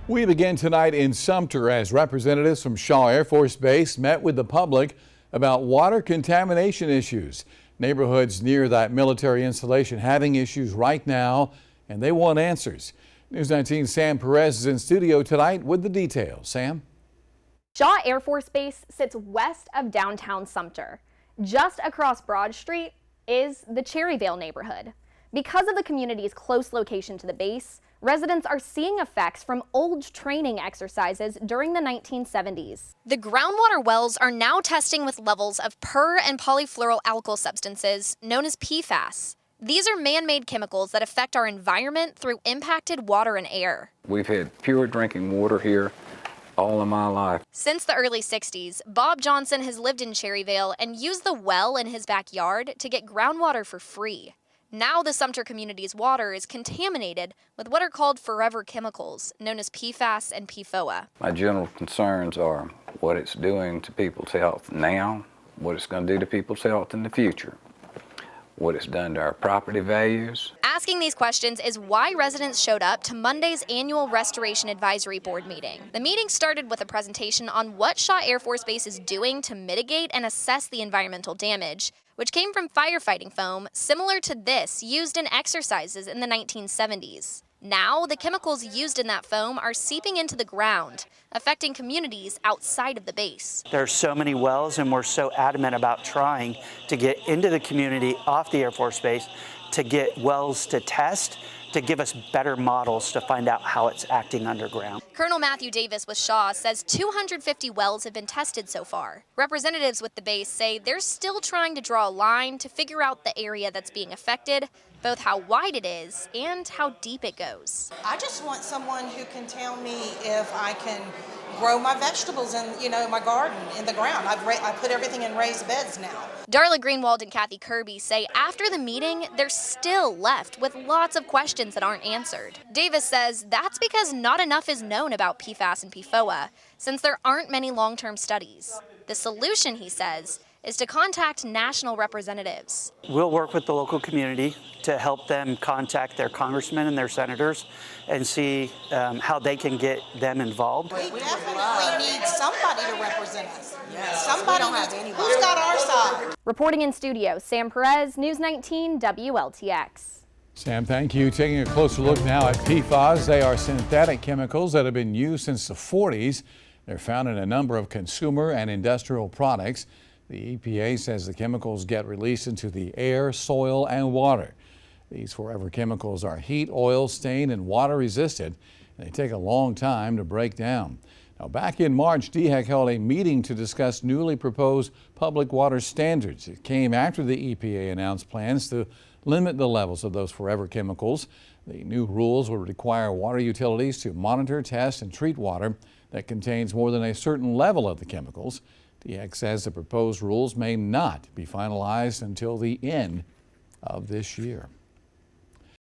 We begin tonight in Sumter as representatives from Shaw Air Force Base met with the public about water contamination issues. Neighborhoods near that military installation having issues right now, and they want answers. News 19's Sam Perez is in studio tonight with the details. Sam? Shaw Air Force Base sits west of downtown Sumter. Just across Broad Street is the Cherryvale neighborhood. Because of the community's close location to the base, residents are seeing effects from old training exercises during the 1970s. The groundwater wells are now testing with levels of per- and polyfluoroalkyl substances known as PFAS. These are man-made chemicals that affect our environment through impacted water and air. We've had pure drinking water here all of my life. Since the early 60s, Bob Johnson has lived in Cherryvale and used the well in his backyard to get groundwater for free. Now the Sumter community's water is contaminated with what are called forever chemicals, known as PFAS and PFOA. My general concerns are what it's doing to people's health now, what it's going to do to people's health in the future, what it's done to our property values. Asking these questions is why residents showed up to Monday's annual Restoration Advisory Board meeting. The meeting started with a presentation on what Shaw Air Force Base is doing to mitigate and assess the environmental damage, which came from firefighting foam similar to this used in exercises in the 1970s. Now, the chemicals used in that foam are seeping into the ground, affecting communities outside of the base. There's so many wells, and we're so adamant about trying to get into the community off the Air Force Base to get wells to test, to give us better models to find out how it's acting underground. Colonel Matthew Davis with Shaw says 250 wells have been tested so far. Representatives with the base say they're still trying to draw a line to figure out the area that's being affected, both how wide it is and how deep it goes. I just want someone who can tell me if I can grow my vegetables in, my garden, in the ground. I put everything in raised beds now. Darla Greenwald and Kathy Kirby say after the meeting, they're still left with lots of questions that aren't answered. Davis says that's because not enough is known about PFAS and PFOA, since there aren't many long-term studies. The solution, he says, is to contact national representatives. We'll work with the local community to help them contact their congressmen and their senators and see how they can get them involved. We definitely need somebody to represent us. Somebody who's got our side. Reporting in studio, Sam Perez, News 19 WLTX. Sam, thank you. Taking a closer look now at PFAS. They are synthetic chemicals that have been used since the 40s. They're found in a number of consumer and industrial products. The EPA says the chemicals get released into the air, soil, and water. These forever chemicals are heat, oil, stain, and water resistant. They take a long time to break down. Now, back in March, DHEC held a meeting to discuss newly proposed public water standards. It came after the EPA announced plans to limit the levels of those forever chemicals. The new rules will require water utilities to monitor, test, and treat water that contains more than a certain level of the chemicals. DHEC says the proposed rules may not be finalized until the end of this year.